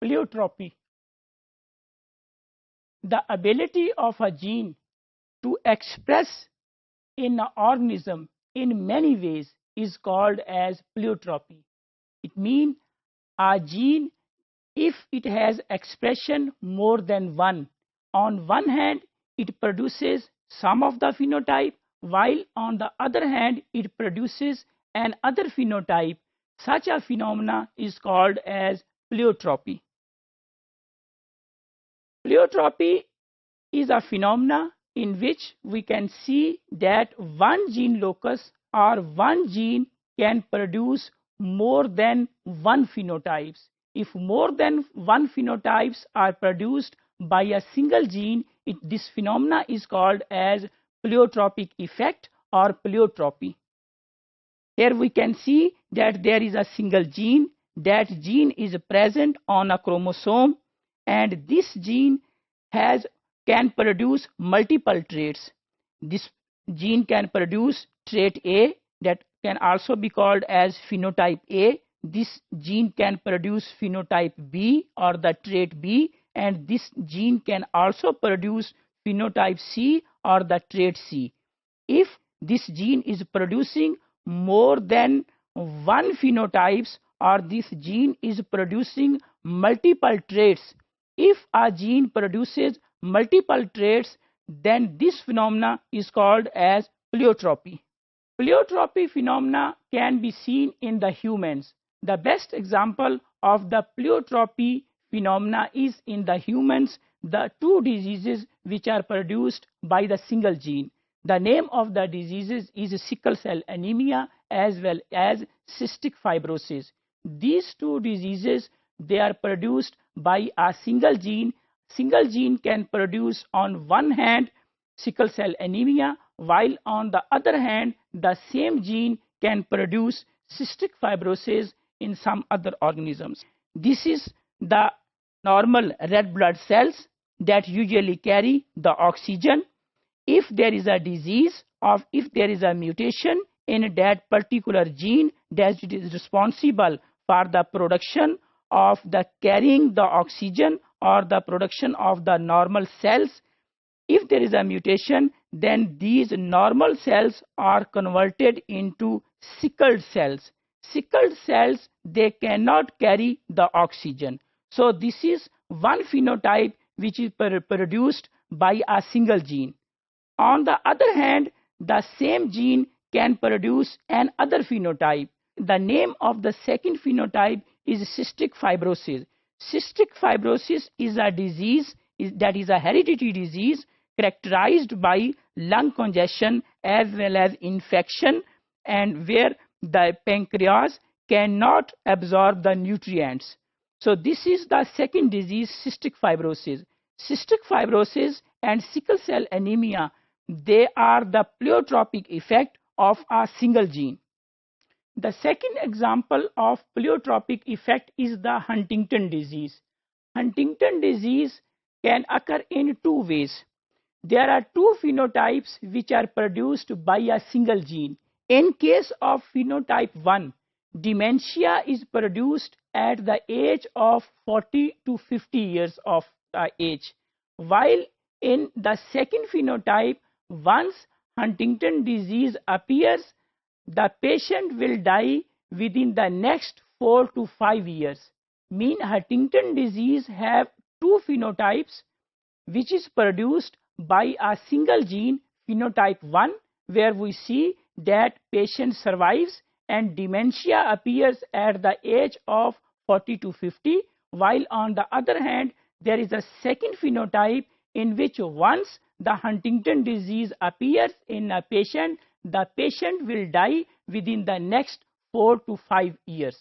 Pleiotropy. The ability of a gene to express in an organism in many ways is called as pleiotropy. It means a gene, if it has expression more than one, on one hand it produces some of the phenotype, while on the other hand it produces another phenotype. Such a phenomena is called as pleiotropy. Pleiotropy is a phenomena in which we can see that one gene locus or one gene can produce more than one phenotypes. If more than one phenotypes are produced by a single gene, this phenomena is called as pleiotropic effect or pleiotropy. Here we can see that there is a single gene. That gene is present on a chromosome, and this gene can produce multiple traits. This gene can produce trait A, that can also be called as phenotype A. This gene can produce phenotype B or the trait B, and this gene can also produce phenotype C or the trait C. If this gene is producing more than one phenotypes, or this gene is producing multiple traits, if a gene produces multiple traits, then this phenomena is called as pleiotropy. Pleiotropy phenomena can be seen in the humans. The best example of the pleiotropy phenomena is in the humans, the two diseases which are produced by the single gene. The name of the diseases is sickle cell anemia as well as cystic fibrosis. These two diseases, they are produced by a single gene. Single gene can produce on one hand sickle cell anemia, while on the other hand the same gene can produce cystic fibrosis in some other organisms. This is the normal red blood cells that usually carry the oxygen. If there is a disease or if there is a mutation in that particular gene that is responsible for the production of the carrying the oxygen or the production of the normal cells, if there is a mutation, then these normal cells are converted into sickled cells. Sickled cells, they cannot carry the oxygen. So this is one phenotype which is produced by a single gene. On the other hand, the same gene can produce another phenotype. The name of the second phenotype is cystic fibrosis. Cystic fibrosis is a disease that is a hereditary disease characterized by lung congestion as well as infection, and where the pancreas cannot absorb the nutrients. So this is the second disease, cystic fibrosis. Cystic fibrosis and sickle cell anemia, they are the pleiotropic effect of a single gene. The second example of pleiotropic effect is the Huntington disease. Huntington disease can occur in two ways. There are two phenotypes which are produced by a single gene. In case of phenotype 1, dementia is produced at the age of 40 to 50 years of age, while in the second phenotype, once Huntington disease appears, the patient will die within the next 4 to 5 years. Mean Huntington disease have two phenotypes which is produced by a single gene, phenotype 1, where we see that patient survives and dementia appears at the age of 40 to 50, while on the other hand there is a second phenotype in which once the Huntington disease appears in a patient, the patient will die within the next 4 to 5 years.